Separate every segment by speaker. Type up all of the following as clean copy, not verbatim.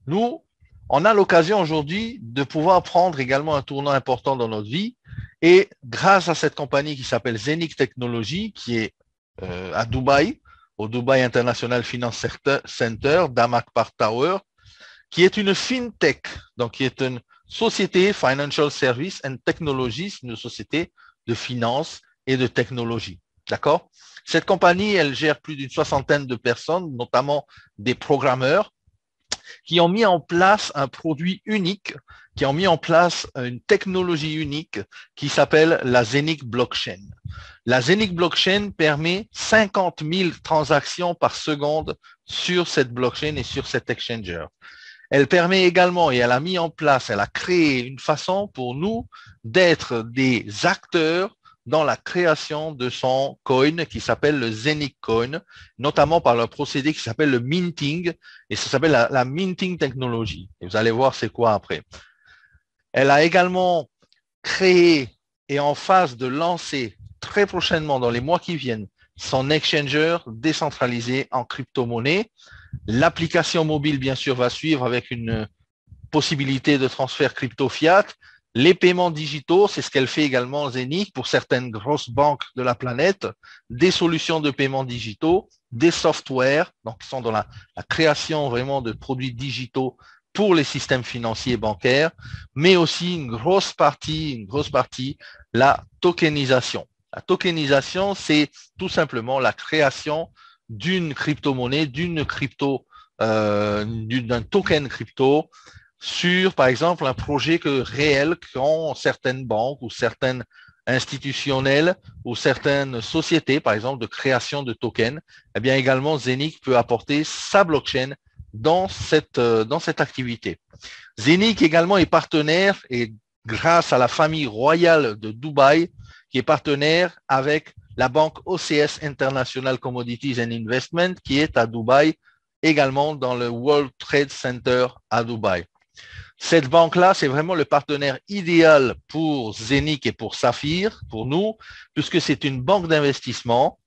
Speaker 1: Nous, on a l'occasion aujourd'hui de pouvoir prendre également un tournant important dans notre vie. Et grâce à cette compagnie qui s'appelle Zenic Technologies, qui est à Dubaï, au Dubai International Finance Center, Damak Park Tower, qui est une fintech, donc qui est une société Financial Service and Technologies, une société de finance et de technologie. D'accord? Cette compagnie, elle gère plus d'une soixantaine de personnes, notamment des programmeurs, qui ont mis en place un produit unique, qui ont mis en place une technologie unique qui s'appelle la Zenic Blockchain. La Zenic Blockchain permet 50 000 transactions par seconde sur cette blockchain et sur cet exchanger. Elle permet également, et elle a mis en place, elle a créé une façon pour nous d'être des acteurs dans la création de son coin qui s'appelle le Zenic Coin, notamment par le procédé qui s'appelle le minting, et ça s'appelle la minting technologie. Et vous allez voir c'est quoi après. Elle a également créé et en phase de lancer très prochainement, dans les mois qui viennent, son exchanger décentralisé en crypto-monnaie. L'application mobile, bien sûr, va suivre avec une possibilité de transfert crypto-fiat. Les paiements digitaux, c'est ce qu'elle fait également Zenic pour certaines grosses banques de la planète, des solutions de paiements digitaux, des softwares, donc qui sont dans la création vraiment de produits digitaux pour les systèmes financiers et bancaires, mais aussi une grosse partie, la tokenisation. La tokenisation, c'est tout simplement la création d'une crypto-monnaie, d'un token crypto sur, par exemple, un projet réel qu'ont certaines banques ou certaines institutionnelles ou certaines sociétés, par exemple, de création de tokens. Eh bien, également, Zenic peut apporter sa blockchain dans cette activité. Zenic également est partenaire et grâce à la famille royale de Dubaï, qui est partenaire avec la banque OCS International Commodities and Investment, qui est à Dubaï, également dans le World Trade Center à Dubaï. Cette banque-là, c'est vraiment le partenaire idéal pour Zenic et pour Saphir, pour nous, puisque c'est une banque d'investissement.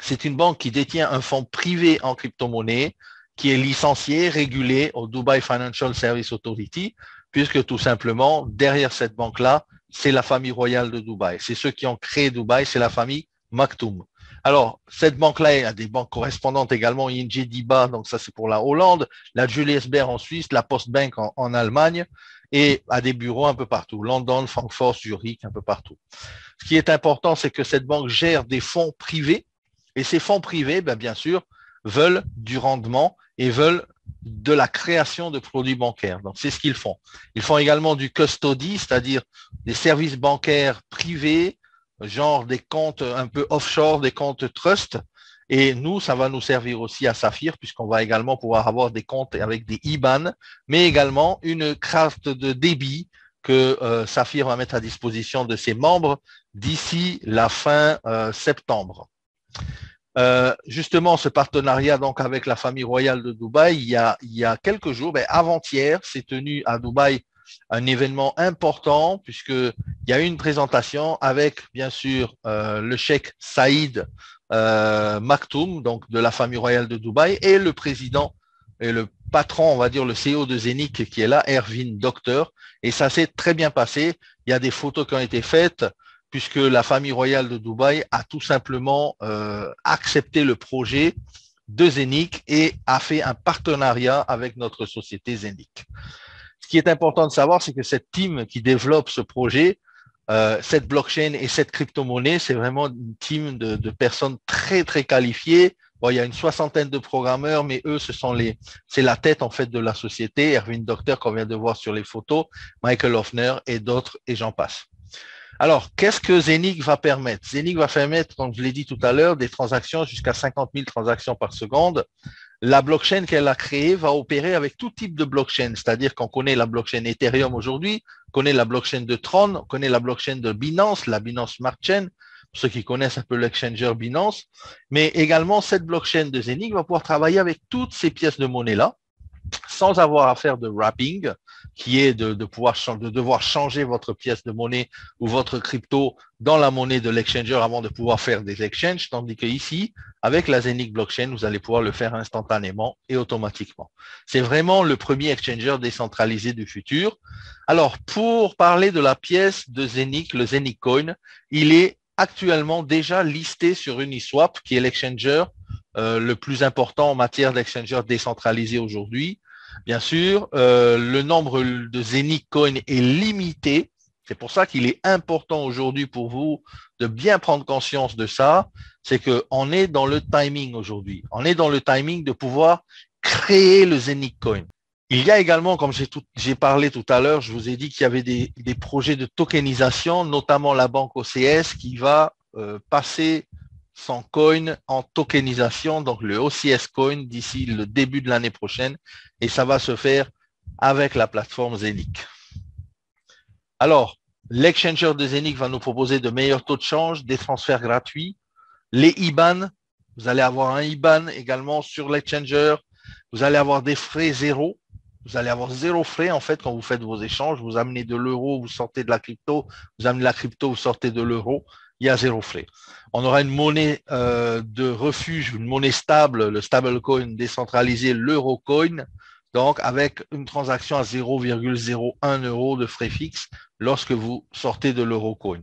Speaker 1: C'est une banque qui détient un fonds privé en crypto-monnaie, qui est licencié, régulé au Dubai Financial Service Authority, puisque tout simplement, derrière cette banque-là, c'est la famille royale de Dubaï. C'est ceux qui ont créé Dubaï, c'est la famille Maktoum. Alors, cette banque-là, il y a des banques correspondantes également, ING DiBa, donc ça c'est pour la Hollande, la Julius Baer en Suisse, la Postbank en Allemagne, et à des bureaux un peu partout, London, Francfort, Zurich, un peu partout. Ce qui est important, c'est que cette banque gère des fonds privés, et ces fonds privés, bien sûr, veulent du rendement et veulent de la création de produits bancaires. Donc, c'est ce qu'ils font. Ils font également du custody, c'est-à-dire des services bancaires privés, genre des comptes un peu offshore, des comptes trust. Et nous, ça va nous servir aussi à Saphir, puisqu'on va également pouvoir avoir des comptes avec des IBAN, mais également une carte de débit que Saphir va mettre à disposition de ses membres d'ici la fin septembre. Justement, ce partenariat donc avec la famille royale de Dubaï, il y a quelques jours, avant-hier, s'est tenu à Dubaï un événement important puisqu'il y a eu une présentation avec, bien sûr, le cheikh Saïd Maktoum, donc de la famille royale de Dubaï, et le président et le patron, on va dire le CEO de Zenic qui est là, Erwin Docteur, et ça s'est très bien passé. Il y a des photos qui ont été faites puisque la famille royale de Dubaï a tout simplement accepté le projet de Zenic et a fait un partenariat avec notre société Zenic. Ce qui est important de savoir, c'est que cette team qui développe ce projet, cette blockchain et cette crypto-monnaie, c'est vraiment une team de personnes très, très qualifiées. Bon, il y a une soixantaine de programmeurs, mais eux, c'est la tête en fait de la société. Erwin Docteur, qu'on vient de voir sur les photos, Michael Hoffner et d'autres, et j'en passe. Alors, qu'est-ce que Zenic va permettre? Zenic va permettre, comme je l'ai dit tout à l'heure, des transactions jusqu'à 50 000 transactions par seconde. La blockchain qu'elle a créée va opérer avec tout type de blockchain, c'est-à-dire qu'on connaît la blockchain Ethereum aujourd'hui, on connaît la blockchain de Tron, on connaît la blockchain de Binance, la Binance Smart Chain, pour ceux qui connaissent un peu l'exchanger Binance, mais également cette blockchain de Zenic va pouvoir travailler avec toutes ces pièces de monnaie-là, sans avoir à faire de wrapping, qui est de devoir changer votre pièce de monnaie ou votre crypto dans la monnaie de l'exchanger avant de pouvoir faire des exchanges, tandis que ici, avec la Zenic Blockchain, vous allez pouvoir le faire instantanément et automatiquement. C'est vraiment le premier exchanger décentralisé du futur. Alors, pour parler de la pièce de Zenic, le Zenic Coin, il est actuellement déjà listé sur Uniswap, qui est l'exchanger le plus important en matière d'exchanger décentralisé aujourd'hui. Bien sûr, le nombre de Zenic Coin est limité. C'est pour ça qu'il est important aujourd'hui pour vous de bien prendre conscience de ça. C'est qu'on est dans le timing aujourd'hui. On est dans le timing de pouvoir créer le Zenic Coin. Il y a également, comme j'ai parlé tout à l'heure, je vous ai dit qu'il y avait des projets de tokenisation, notamment la banque OCS qui va passer son coin en tokenisation, donc le OCS Coin d'ici le début de l'année prochaine, et ça va se faire avec la plateforme Zenic. Alors, l'exchanger de Zenic va nous proposer de meilleurs taux de change, des transferts gratuits, les IBAN, vous allez avoir un IBAN également sur l'exchanger, vous allez avoir des frais zéro. Vous allez avoir zéro frais, en fait, quand vous faites vos échanges. Vous amenez de l'euro, vous sortez de la crypto. Vous amenez la crypto, vous sortez de l'euro. Il y a zéro frais. On aura une monnaie de refuge, une monnaie stable, le stablecoin décentralisé, l'eurocoin. Donc, avec une transaction à 0,01 € de frais fixes lorsque vous sortez de l'eurocoin.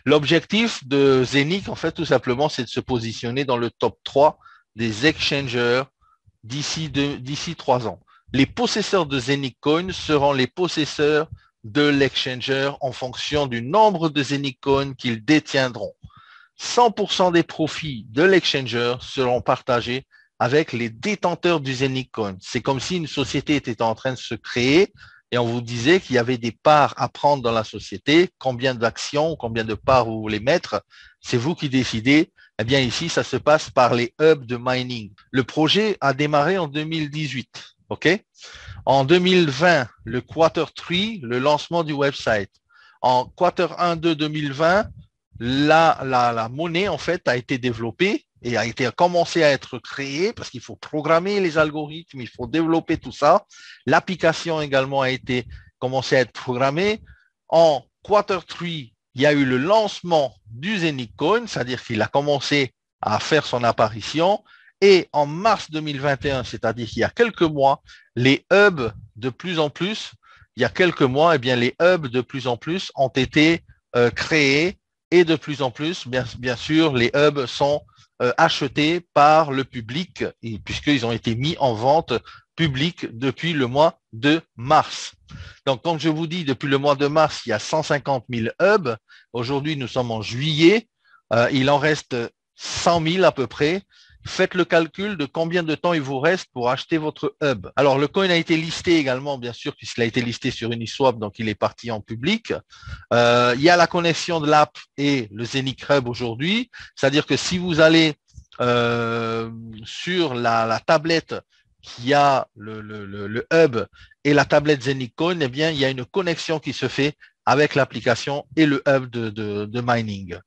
Speaker 1: L'objectif de Zenic, en fait, tout simplement, c'est de se positionner dans le top 3 des exchangers d'ici 3 ans. Les possesseurs de Zenic Coin seront les possesseurs de l'exchanger en fonction du nombre de Zenic Coin qu'ils détiendront. 100% des profits de l'exchanger seront partagés avec les détenteurs du Zenic Coin. C'est comme si une société était en train de se créer et on vous disait qu'il y avait des parts à prendre dans la société. Combien d'actions, combien de parts vous voulez mettre, c'est vous qui décidez. Eh bien, ici, ça se passe par les hubs de mining. Le projet a démarré en 2018. OK? En 2020, le quarter 3, le lancement du website. En quarter 1 de 2020, la monnaie, en fait, a été développée et a commencé à être créée parce qu'il faut programmer les algorithmes, il faut développer tout ça. L'application également a été commencé à être programmée. En quarter 3, il y a eu le lancement du Zenic Coin, c'est-à-dire qu'il a commencé à faire son apparition. Et en mars 2021, c'est-à-dire qu'il y a quelques mois, les hubs de plus en plus, il y a quelques mois, eh bien, les hubs de plus en plus ont été créés et de plus en plus, bien sûr, les hubs sont achetés par le public puisqu'ils ont été mis en vente publique depuis le mois de mars. Donc, comme je vous dis, depuis le mois de mars, il y a 150 000 hubs. Aujourd'hui, nous sommes en juillet. Il en reste 100 000 à peu près. Faites le calcul de combien de temps il vous reste pour acheter votre hub. Alors, le coin a été listé également, bien sûr, puisqu'il a été listé sur Uniswap, donc il est parti en public. Il y a la connexion de l'app et le Zenic Hub aujourd'hui. C'est-à-dire que si vous allez sur la tablette qui a le hub et la tablette Zenic Coin, eh bien, il y a une connexion qui se fait avec l'application et le hub de mining.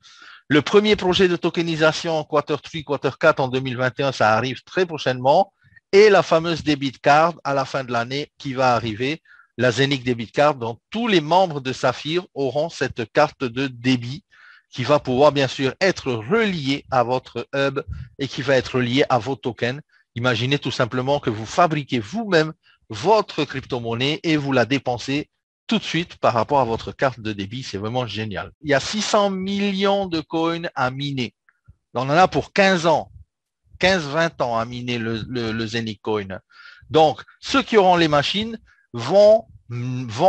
Speaker 1: Le premier projet de tokenisation en quarter 3, quarter 4 en 2021, ça arrive très prochainement. Et la fameuse debit card à la fin de l'année qui va arriver, la Zenic Debit Card, dont tous les membres de Saphir auront cette carte de débit qui va pouvoir bien sûr être reliée à votre hub et qui va être reliée à vos tokens. Imaginez tout simplement que vous fabriquez vous-même votre crypto-monnaie et vous la dépensez tout de suite par rapport à votre carte de débit. C'est vraiment génial. Il y a 600 millions de coins à miner. On en a pour 15 ans, 15-20 ans à miner le Zenic Coin. Donc, ceux qui auront les machines vont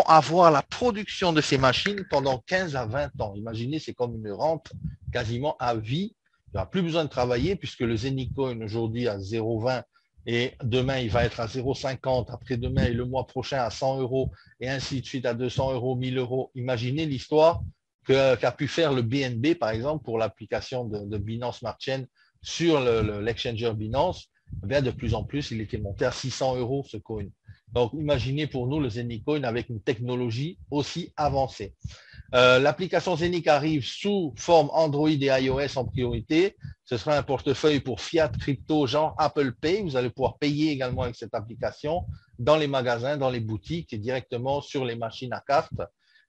Speaker 1: avoir la production de ces machines pendant 15 à 20 ans. Imaginez, c'est comme une rente quasiment à vie. Il n'y aura plus besoin de travailler puisque le Zenic Coin aujourd'hui à 0,20 et demain, il va être à 0,50, après-demain et le mois prochain à 100 € et ainsi de suite à 200 €, 1000 €. Imaginez l'histoire qu'a pu faire le BNB, par exemple, pour l'application de Binance Smart Chain sur l'exchanger Binance. Eh bien, de plus en plus, il était monté à 600 € ce coin. Donc, imaginez pour nous le Zenic Coin avec une technologie aussi avancée. L'application Zenic arrive sous forme Android et iOS en priorité. Ce sera un portefeuille pour fiat crypto genre Apple Pay. Vous allez pouvoir payer également avec cette application dans les magasins, dans les boutiques et directement sur les machines à carte.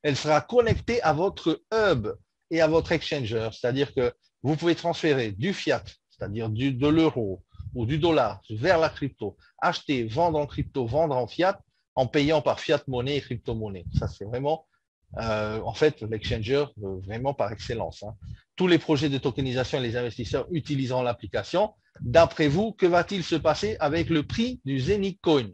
Speaker 1: Elle sera connectée à votre hub et à votre exchanger, c'est-à-dire que vous pouvez transférer du fiat, c'est-à-dire de l'euro ou du dollar vers la crypto, acheter, vendre en crypto, vendre en fiat, en payant par fiat monnaie et crypto-monnaie. Ça, c'est vraiment en fait, l'exchanger, vraiment par excellence. Hein. Tous les projets de tokenisation et les investisseurs utiliseront l'application. D'après vous, que va-t-il se passer avec le prix du Zenic Coin?